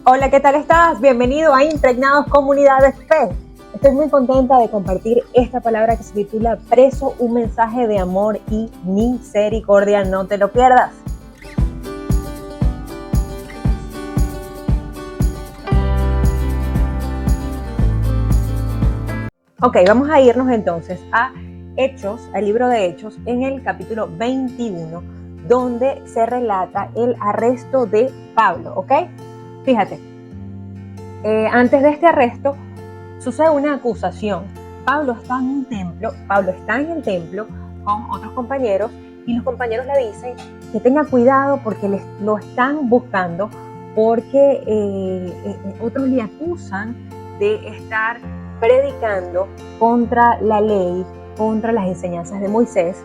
Hola, ¿qué tal estás? Bienvenido a Impregnados Comunidad de Fe. Estoy muy contenta de compartir esta palabra que se titula Preso, un mensaje de amor y misericordia. No te lo pierdas. Ok, vamos a irnos entonces a Hechos, al libro de Hechos, en el capítulo 21, donde se relata el arresto de Pablo, ¿ok? Fíjate, antes de este arresto sucede una acusación. Pablo está en el templo con otros compañeros y los compañeros le dicen que tenga cuidado porque lo están buscando porque otros le acusan de estar predicando contra la ley, contra las enseñanzas de Moisés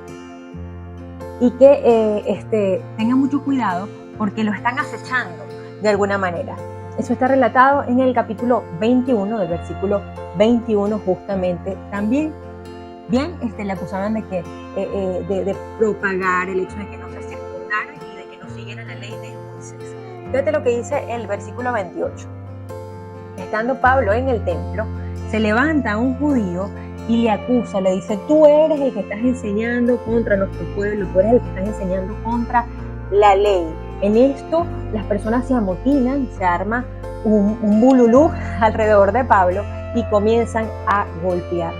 y que tenga mucho cuidado porque lo están acechando de alguna manera. Eso está relatado en el capítulo 21, del versículo 21 justamente también. Bien, le acusaban de que de propagar el hecho de que no se circundaran y de que no siguieran la ley de Moisés. Fíjate lo que dice el versículo 28. Estando Pablo en el templo, se levanta un judío y le acusa, le dice: tú eres el que estás enseñando contra nuestro pueblo, tú eres el que estás enseñando contra la ley. En esto las personas se amotinan, se arma un bululú alrededor de Pablo y comienzan a golpear.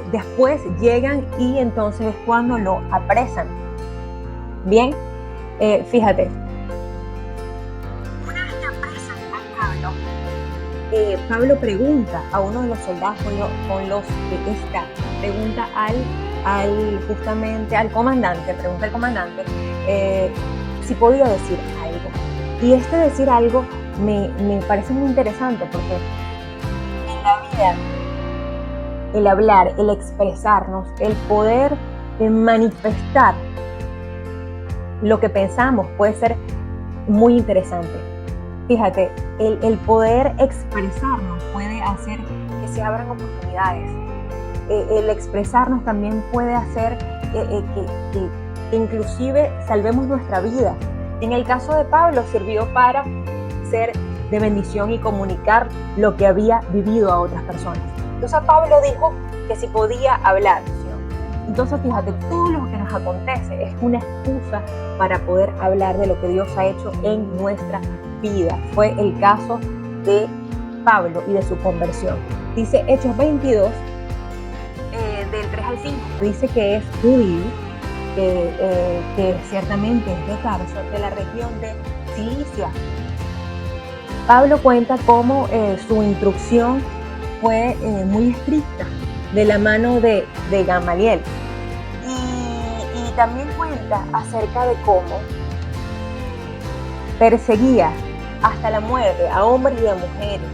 Después llegan y entonces es cuando lo apresan. Bien, fíjate. Una vez que apresan a Pablo pregunta a uno de los soldados con los que está, pregunta justamente al comandante, si podía decir algo. Y decir algo me parece muy interesante porque en la vida el hablar, el expresarnos, el poder manifestar lo que pensamos puede ser muy interesante. Fíjate, el poder expresarnos puede hacer que se abran oportunidades. El expresarnos también puede hacer que inclusive salvemos nuestra vida. En el caso de Pablo sirvió para ser de bendición y comunicar lo que había vivido a otras personas. Entonces Pablo dijo que si podía hablar, ¿sí? Entonces fíjate, todo lo que nos acontece es una excusa para poder hablar de lo que Dios ha hecho en nuestra vida. Fue el caso de Pablo y de su conversión. Dice Hechos 22, del 3 al 5, dice que es judío, que ciertamente es de Tarso, de la región de Cilicia. Pablo cuenta cómo su instrucción fue muy estricta, de la mano de Gamaliel. Y también cuenta acerca de cómo perseguía hasta la muerte a hombres y a mujeres,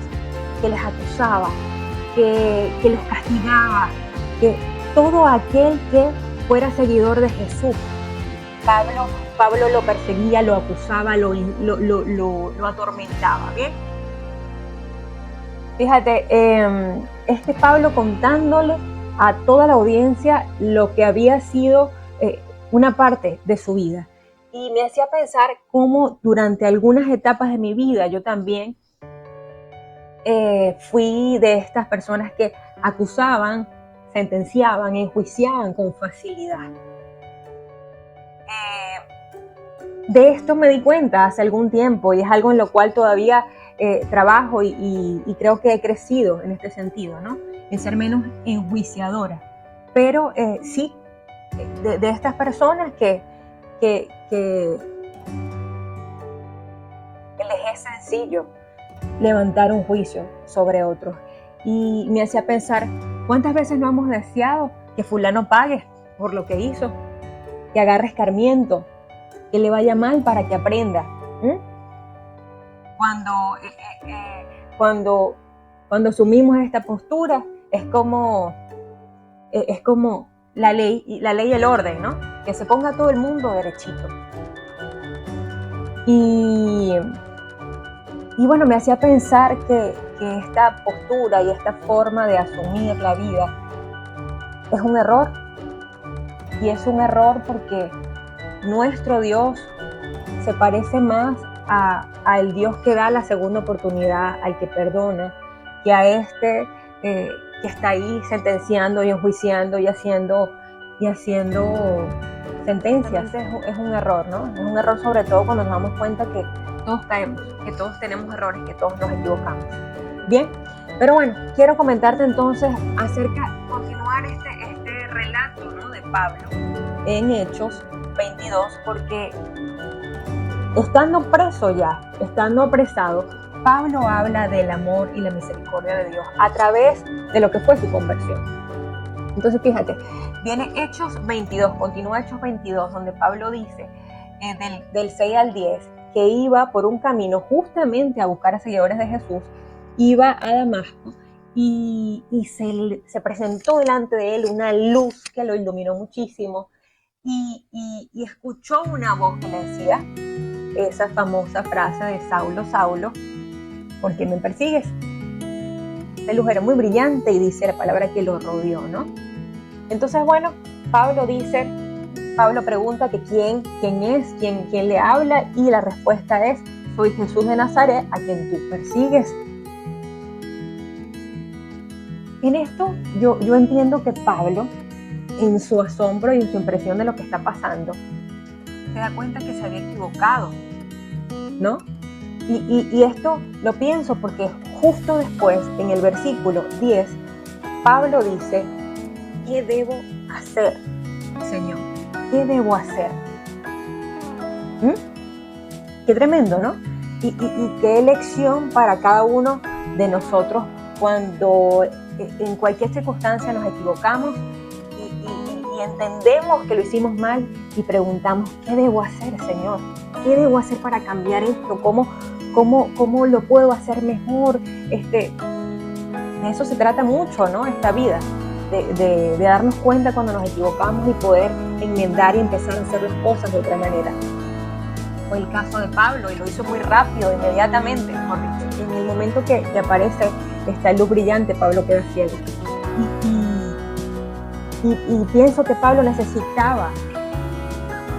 que les acusaba, que los castigaba, que todo aquel que fuera seguidor de Jesús. Pablo lo perseguía, lo acusaba, lo atormentaba, ¿bien? Fíjate, Pablo contándole a toda la audiencia lo que había sido una parte de su vida. Y me hacía pensar cómo durante algunas etapas de mi vida yo también fui de estas personas que acusaban, sentenciaban, enjuiciaban con facilidad. De esto me di cuenta hace algún tiempo y es algo en lo cual todavía trabajo y creo que he crecido en este sentido, ¿no? En ser menos enjuiciadora. Pero sí, de estas personas que les es sencillo levantar un juicio sobre otros. Y me hacía pensar, ¿cuántas veces no hemos deseado que fulano pague por lo que hizo? Que agarre escarmiento, que le vaya mal para que aprenda. Cuando asumimos esta postura, es como la ley y el orden, ¿no? Que se ponga todo el mundo derechito. Y bueno, me hacía pensar que esta postura y esta forma de asumir la vida es un error. Y es un error porque nuestro Dios se parece más al Dios que da la segunda oportunidad, al que perdona, que a este que está ahí sentenciando y enjuiciando y haciendo sentencias. Es un error, ¿no? Es un error sobre todo cuando nos damos cuenta que todos caemos, que todos tenemos errores, que todos nos equivocamos. Bien, pero bueno, quiero comentarte entonces continuar este relato, ¿no?, de Pablo en Hechos 22, porque estando preso ya, estando apresado, Pablo habla del amor y la misericordia de Dios a través de lo que fue su conversión. Entonces fíjate, viene Hechos 22, continúa Hechos 22, donde Pablo dice del 6 al 10 que iba por un camino justamente a buscar a seguidores de Jesús, iba a Damasco y se presentó delante de él una luz que lo iluminó muchísimo y escuchó una voz que le decía esa famosa frase de Saulo, Saulo, ¿por qué me persigues? La luz era muy brillante y dice la palabra que lo rodeó, ¿no? Entonces, bueno, Pablo pregunta que quién es, quién le habla, y la respuesta es: soy Jesús de Nazaret, a quien tú persigues. En esto yo entiendo que Pablo, en su asombro y en su impresión de lo que está pasando, se da cuenta que se había equivocado, ¿no? Y esto lo pienso porque justo después, en el versículo 10, Pablo dice: ¿qué debo hacer, Señor? ¿Qué debo hacer? Qué tremendo, ¿no? Y qué elección para cada uno de nosotros cuando en cualquier circunstancia nos equivocamos y entendemos que lo hicimos mal y preguntamos: ¿qué debo hacer, Señor? ¿Qué debo hacer para cambiar esto? ¿Cómo lo puedo hacer mejor? De eso se trata mucho, ¿no? Esta vida, de darnos cuenta cuando nos equivocamos y poder enmendar y empezar a hacer las cosas de otra manera. Fue el caso de Pablo, y lo hizo muy rápido, inmediatamente, mejor dicho. En el momento que aparece esta luz brillante, Pablo queda ciego. Y pienso que Pablo necesitaba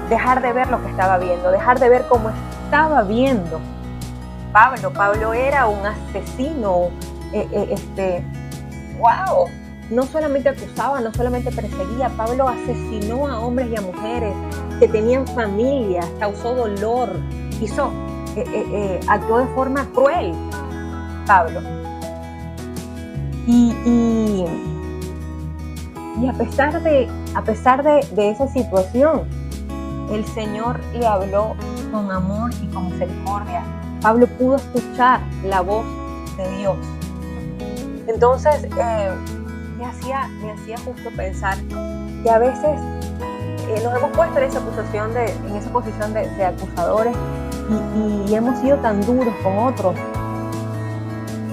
dejar de ver lo que estaba viendo, dejar de ver cómo estaba viendo Pablo era un asesino, wow, no solamente acusaba, no solamente perseguía, Pablo asesinó a hombres y a mujeres que tenían familias, causó dolor, actuó de forma cruel, Pablo. Y a pesar de esa situación, el Señor le habló con amor y con misericordia. Pablo pudo escuchar la voz de Dios. Entonces, me hacía justo pensar que a veces nos hemos puesto en esa posición de acusadores y hemos sido tan duros con otros,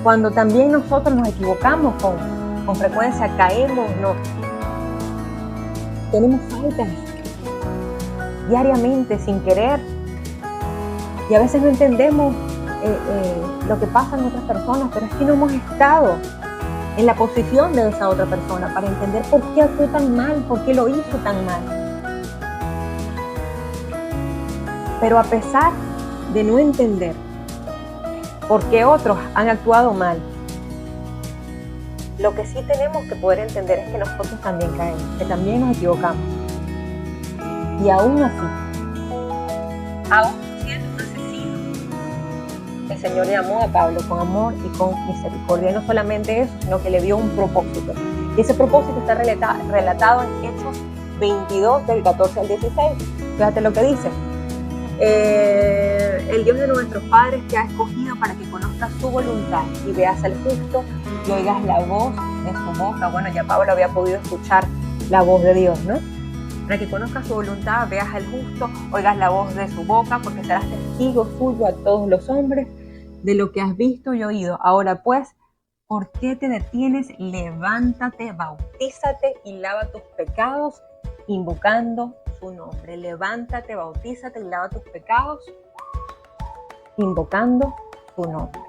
cuando también nosotros nos equivocamos con frecuencia, caemos, tenemos faltas diariamente sin querer, y a veces no entendemos lo que pasa en otras personas, pero es que no hemos estado en la posición de esa otra persona para entender por qué actuó tan mal, por qué lo hizo tan mal. Pero a pesar de no entender por qué otros han actuado mal, lo que sí tenemos que poder entender es que nosotros también caemos, que también nos equivocamos. Y aún así, aún siendo un asesino, el Señor llamó a Pablo con amor y con misericordia. Y no solamente eso, sino que le dio un propósito. Y ese propósito está relatado en Hechos 22, del 14 al 16. Fíjate lo que dice. El Dios de nuestros padres te ha escogido para que conozcas su voluntad y veas al justo y oigas la voz de su boca. Bueno, ya Pablo había podido escuchar la voz de Dios, ¿no? Para que conozcas su voluntad, veas al justo, oigas la voz de su boca, porque serás testigo suyo a todos los hombres de lo que has visto y oído. Ahora pues, ¿por qué te detienes? Levántate, bautízate y lava tus pecados, invocando su nombre. Levántate, bautízate y lava tus pecados, invocando su nombre.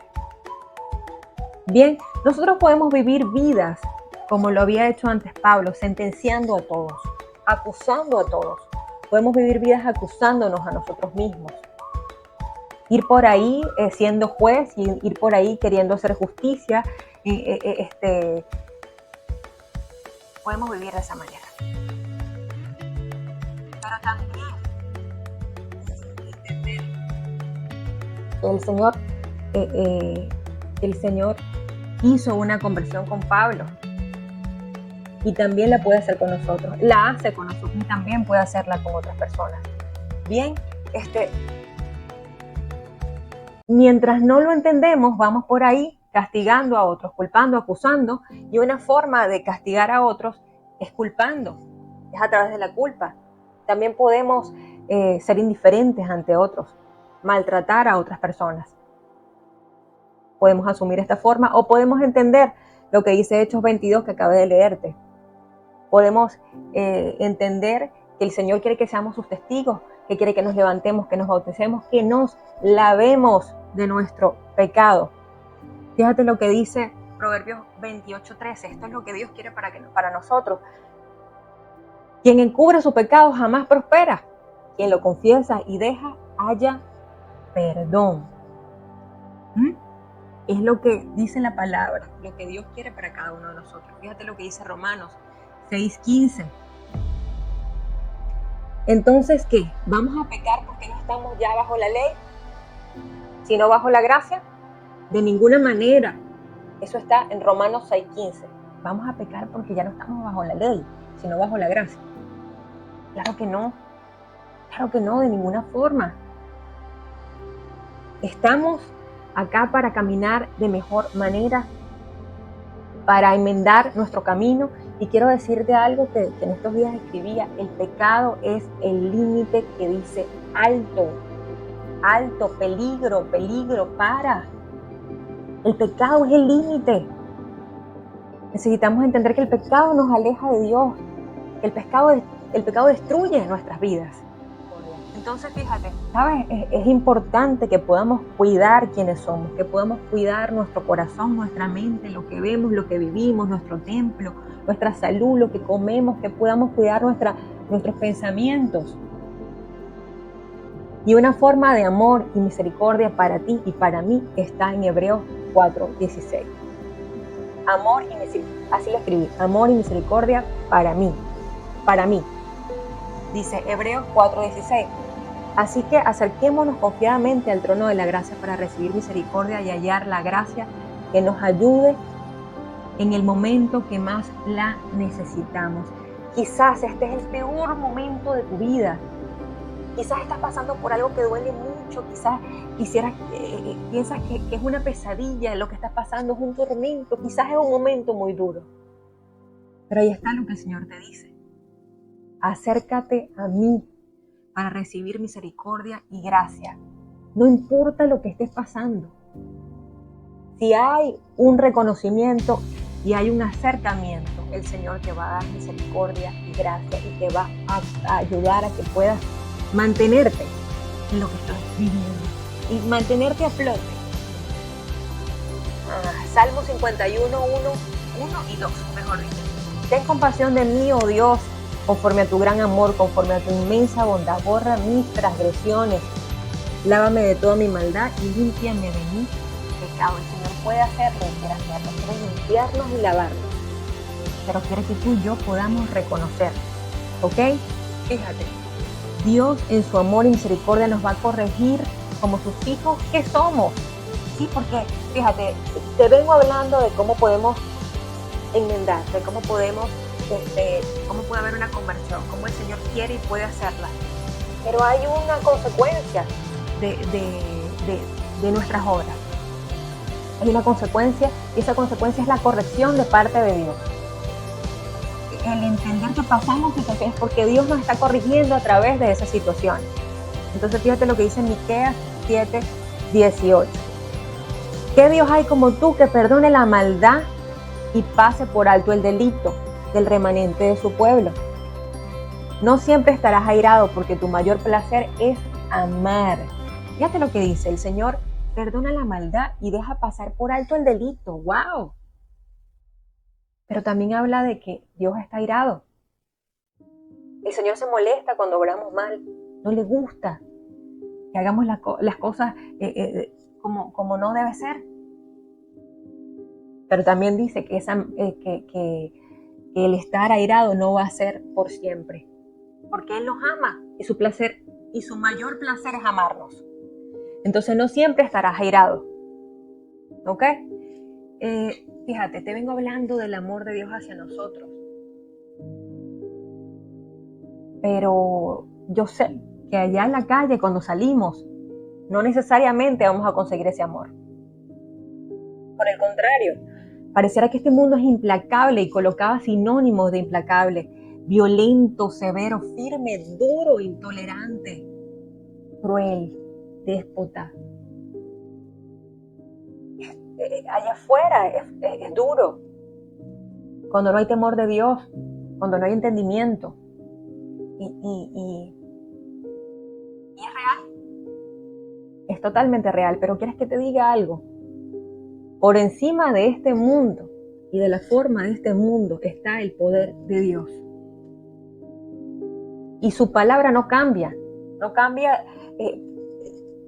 Bien, nosotros podemos vivir vidas como lo había hecho antes Pablo, sentenciando a todos, acusando a todos. Podemos vivir vidas acusándonos a nosotros mismos. ir por ahí siendo juez y ir por ahí queriendo hacer justicia. Podemos vivir de esa manera. Pero también entender que el Señor hizo una conversión con Pablo y también la puede hacer con nosotros. La hace con nosotros y también puede hacerla con otras personas. Bien, mientras no lo entendemos, vamos por ahí castigando a otros, culpando, acusando, y una forma de castigar a otros es culpando, es a través de la culpa. También podemos ser indiferentes ante otros, maltratar a otras personas. Podemos asumir esta forma o podemos entender lo que dice Hechos 22 que acabé de leerte. Podemos entender que el Señor quiere que seamos sus testigos, que quiere que nos levantemos, que nos bauticemos, que nos lavemos de nuestro pecado. Fíjate lo que dice Proverbios 28:13. Esto es lo que Dios quiere para nosotros. Quien encubre su pecado jamás prospera. Quien lo confiesa y deja, halla perdón. Es lo que dice la palabra, lo que Dios quiere para cada uno de nosotros. Fíjate lo que dice Romanos 6:15. Entonces, ¿qué? ¿Vamos a pecar porque no estamos ya bajo la ley, sino bajo la gracia? De ninguna manera. Eso está en Romanos 6:15. ¿Vamos a pecar porque ya no estamos bajo la ley, sino bajo la gracia? Claro que no. Claro que no, de ninguna forma. Estamos acá para caminar de mejor manera, para enmendar nuestro camino. Y quiero decirte algo que en estos días escribía: el pecado es el límite que dice alto, alto, peligro, peligro, para. El pecado es el límite. Necesitamos entender que el pecado nos aleja de Dios, que el pecado destruye nuestras vidas. Entonces, fíjate, ¿sabes? Es importante que podamos cuidar quiénes somos, que podamos cuidar nuestro corazón, nuestra mente, lo que vemos, lo que vivimos, nuestro templo, nuestra salud, lo que comemos, que podamos cuidar nuestros pensamientos. Y una forma de amor y misericordia para ti y para mí está en Hebreos 4:16. Amor y misericordia, así lo escribí, amor y misericordia para mí, dice Hebreos 4:16. Así que acerquémonos confiadamente al trono de la gracia para recibir misericordia y hallar la gracia que nos ayude en el momento que más la necesitamos. Quizás este es el peor momento de tu vida. Quizás estás pasando por algo que duele mucho, quizás piensas que es una pesadilla, lo que estás pasando es un tormento, quizás es un momento muy duro. Pero ahí está lo que el Señor te dice: acércate a mí para recibir misericordia y gracia. No importa lo que estés pasando. Si hay un reconocimiento y hay un acercamiento, el Señor te va a dar misericordia y gracia y te va a ayudar a que puedas mantenerte en lo que estás viviendo y mantenerte a flote. Salmo 51, 1 y 2, mejor dicho. Ten compasión de mí, oh Dios, conforme a tu gran amor, conforme a tu inmensa bondad. Borra mis transgresiones, lávame de toda mi maldad y límpiame de mi pecado. El Señor puede hacerlo, quiere hacerlo, quiere limpiarnos y lavarnos, pero quiere que tú y yo podamos reconocerlo, ¿ok? Fíjate, Dios en su amor y misericordia nos va a corregir como sus hijos que somos. Sí, porque fíjate, te vengo hablando de cómo podemos enmendar, de cómo podemos, cómo puede haber una conversión, cómo el Señor quiere y puede hacerla. Pero hay una consecuencia de nuestras obras. Hay una consecuencia y esa consecuencia es la corrección de parte de Dios. El entender que pasamos situaciones porque Dios nos está corrigiendo a través de esas situaciones. Entonces fíjate lo que dice Miqueas 7:18. ¿Qué Dios hay como tú que perdone la maldad y pase por alto el delito del remanente de su pueblo? No siempre estarás airado porque tu mayor placer es amar. Fíjate lo que dice el Señor: perdona la maldad y deja pasar por alto el delito. ¡Wow! Pero también habla de que Dios está airado. El Señor se molesta cuando obramos mal, no le gusta. que hagamos las cosas como no debe ser. Pero también dice que el estar airado no va a ser por siempre, porque Él nos ama y su placer y su mayor placer es amarnos. Entonces no siempre estarás airado, ¿ok? Fíjate, te vengo hablando del amor de Dios hacia nosotros, pero yo sé que allá en la calle cuando salimos no necesariamente vamos a conseguir ese amor. Por el contrario, pareciera que este mundo es implacable y colocaba sinónimos de implacable: violento, severo, firme, duro, intolerante, cruel, déspota. Allá afuera es duro. Cuando no hay temor de Dios, cuando no hay entendimiento. Y es real. Es totalmente real, pero ¿quieres que te diga algo? Por encima de este mundo y de la forma de este mundo está el poder de Dios. Y su palabra no cambia. No cambia.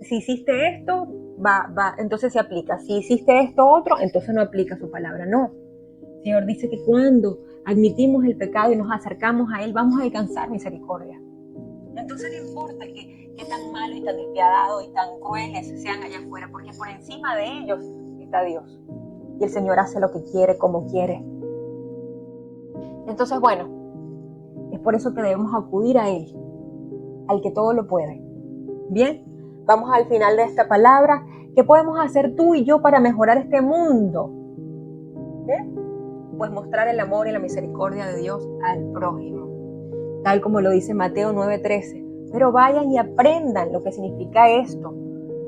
Si hiciste esto, entonces se aplica. Si hiciste esto otro, entonces no aplica su palabra. No. El Señor dice que cuando admitimos el pecado y nos acercamos a Él, vamos a alcanzar misericordia. Entonces no importa que tan malos y tan despiadados y tan crueles sean allá afuera, porque por encima de ellos está Dios. Y el Señor hace lo que quiere, como quiere. Entonces, bueno, es por eso que debemos acudir a Él, al que todo lo puede. Bien, vamos al final de esta palabra. ¿Qué podemos hacer tú y yo para mejorar este mundo? ¿Bien? Pues mostrar el amor y la misericordia de Dios al prójimo, tal como lo dice Mateo 9:13. Pero vayan y aprendan lo que significa esto.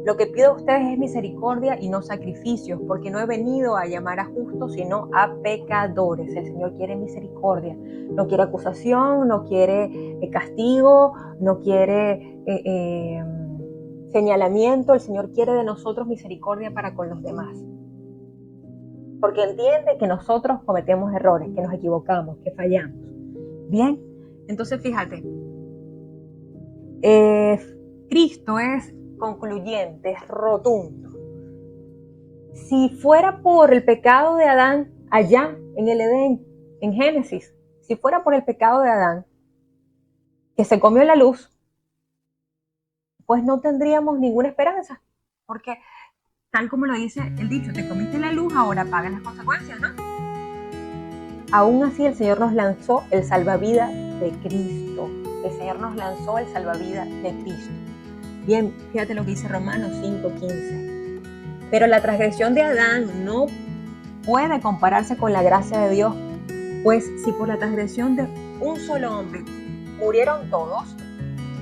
Lo que pido a ustedes es misericordia y no sacrificios, porque no he venido a llamar a justos, sino a pecadores. El Señor quiere misericordia, no quiere acusación, no quiere castigo, no quiere señalamiento. El Señor quiere de nosotros misericordia para con los demás, porque entiende que nosotros cometemos errores, que nos equivocamos, que fallamos. Bien, entonces fíjate, Cristo es concluyente, es rotundo. Si fuera por el pecado de Adán allá en el Edén, en Génesis, si fuera por el pecado de Adán, que se comió la luz, pues no tendríamos ninguna esperanza, porque tal como lo dice el dicho, te comiste la luz, ahora pagas las consecuencias, ¿no? Aún así el Señor nos lanzó el salvavidas de Cristo. El Señor nos lanzó el salvavidas de Cristo. Bien, fíjate lo que dice Romanos 5:15. Pero la transgresión de Adán no puede compararse con la gracia de Dios, pues si por la transgresión de un solo hombre murieron todos,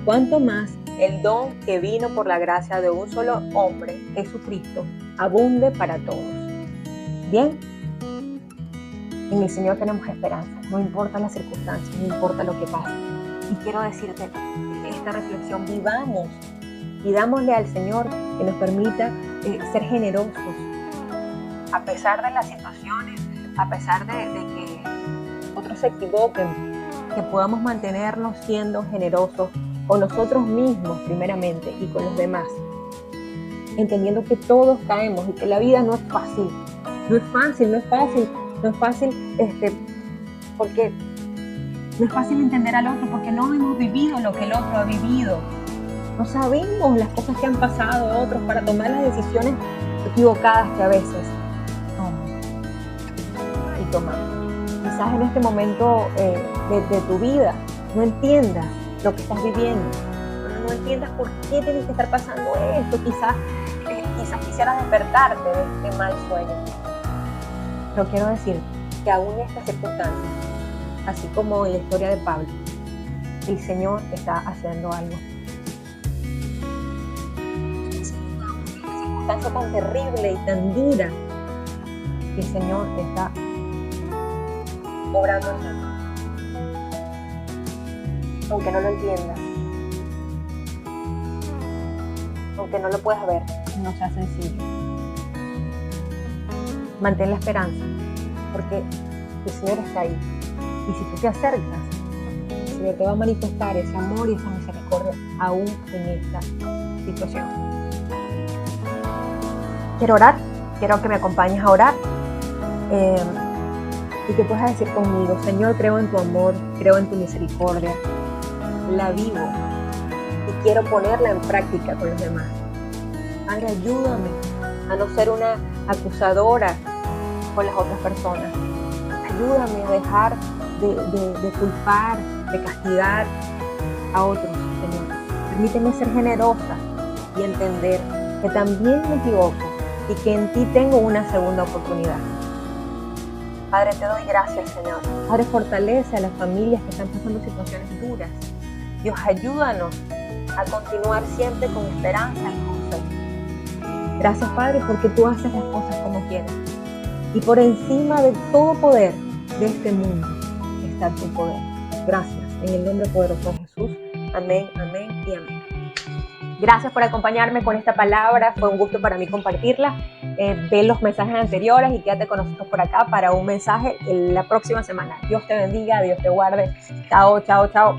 ¿cuánto más el don que vino por la gracia de un solo hombre, Jesucristo, abunde para todos? Bien, en el Señor tenemos esperanza, no importa las circunstancias, no importa lo que pase. Y quiero decirte esta reflexión: vivamos y dámosle al Señor que nos permita ser generosos, a pesar de las situaciones, a pesar de que otros se equivoquen, que podamos mantenernos siendo generosos con nosotros mismos primeramente y con los demás, entendiendo que todos caemos y que la vida no es fácil, porque no es fácil entender al otro, porque no hemos vivido lo que el otro ha vivido. No sabemos las cosas que han pasado a otros para tomar las decisiones equivocadas que a veces tomamos. Quizás en este momento de tu vida no entiendas lo que estás viviendo, no entiendas por qué tienes que estar pasando esto. Quizás quisieras despertarte de este mal sueño. Pero quiero decir que aún en estas circunstancias, así como en la historia de Pablo, el Señor está haciendo algo. Una circunstancia tan terrible y tan dura, que el Señor está obrando en ti. Aunque no lo entiendas, aunque no lo puedas ver, no sea sencillo. Mantén la esperanza, porque el Señor está ahí. Y si tú te acercas, el Señor te va a manifestar ese amor y esa misericordia aún en esta situación. Quiero orar, quiero que me acompañes a orar y que puedas decir conmigo: Señor, creo en tu amor, creo en tu misericordia, la vivo y quiero ponerla en práctica con los demás. Padre, ayúdame a no ser una acusadora con las otras personas. Ayúdame a dejar de culpar, de castigar a otros, Señor. Permíteme ser generosa y entender que también me equivoco y que en ti tengo una segunda oportunidad. Padre, te doy gracias, Señor. Padre, fortalece a las familias que están pasando situaciones duras. Dios, ayúdanos a continuar siempre con esperanza y con fe. Gracias, Padre, porque tú haces las cosas como quieres. Y por encima de todo poder de este mundo está tu poder. Gracias. En el nombre poderoso de Jesús. Amén, amén y amén. Gracias por acompañarme con esta palabra. Fue un gusto para mí compartirla. Ve los mensajes anteriores y quédate con nosotros por acá para un mensaje la próxima semana. Dios te bendiga, Dios te guarde. Chao, chao, chao.